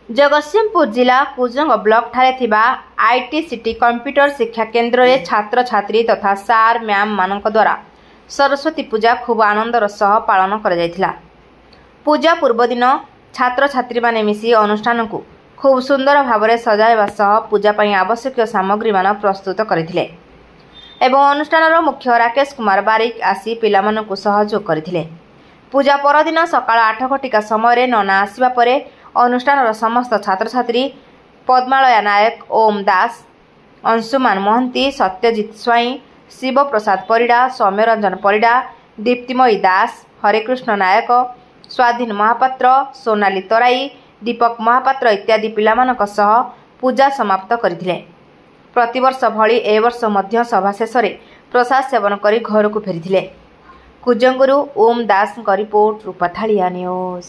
जगतसिंहपुर जिला कुजंग ब्लॉक ठारे थिबा आईटीसीटी कंप्यूटर शिक्षा केन्द्र रे छात्र छात्री तथा सार मैम मानक द्वारा सरस्वती पूजा खूब आनंदर सह पालन करा जायथिला। पूजा पूर्व दिन छात्र छात्री माने मिसी अनुष्ठान को खूब सुंदर भावरे सजाइबा सह पूजा पई आवश्यक सामग्री मान प्रस्तुत करथिले एवं अनुष्ठान मुख्य राकेश कुमार बारिक आसी पिलामानकु सहयोग करथिले। पूजा परदिन सकाळ 8 घटिका समय नना आसिबा परे अनुष्ठान समस्त छात्र छात्री पद्मालया नायक, ओम दास, अंशुमान महंती, सत्यजित स्वाई, शिव प्रसाद परिडा, सौम्यरंजन परिडा, दीप्तिमयी दास, हरेकृष्ण नायक, स्वाधीन महापात्र, सोनाली तराई, दीपक महापात्र इत्यादि पिलामानक सह पूजा समाप्त करथिले। प्रतिवर्ष भली ए वर्ष मध्य सभा शेष प्रसाद सेवन करी घर को फेरिथिले। कुजंगुरु ओम दास रिपोर्ट रूपाथालिया न्यूज।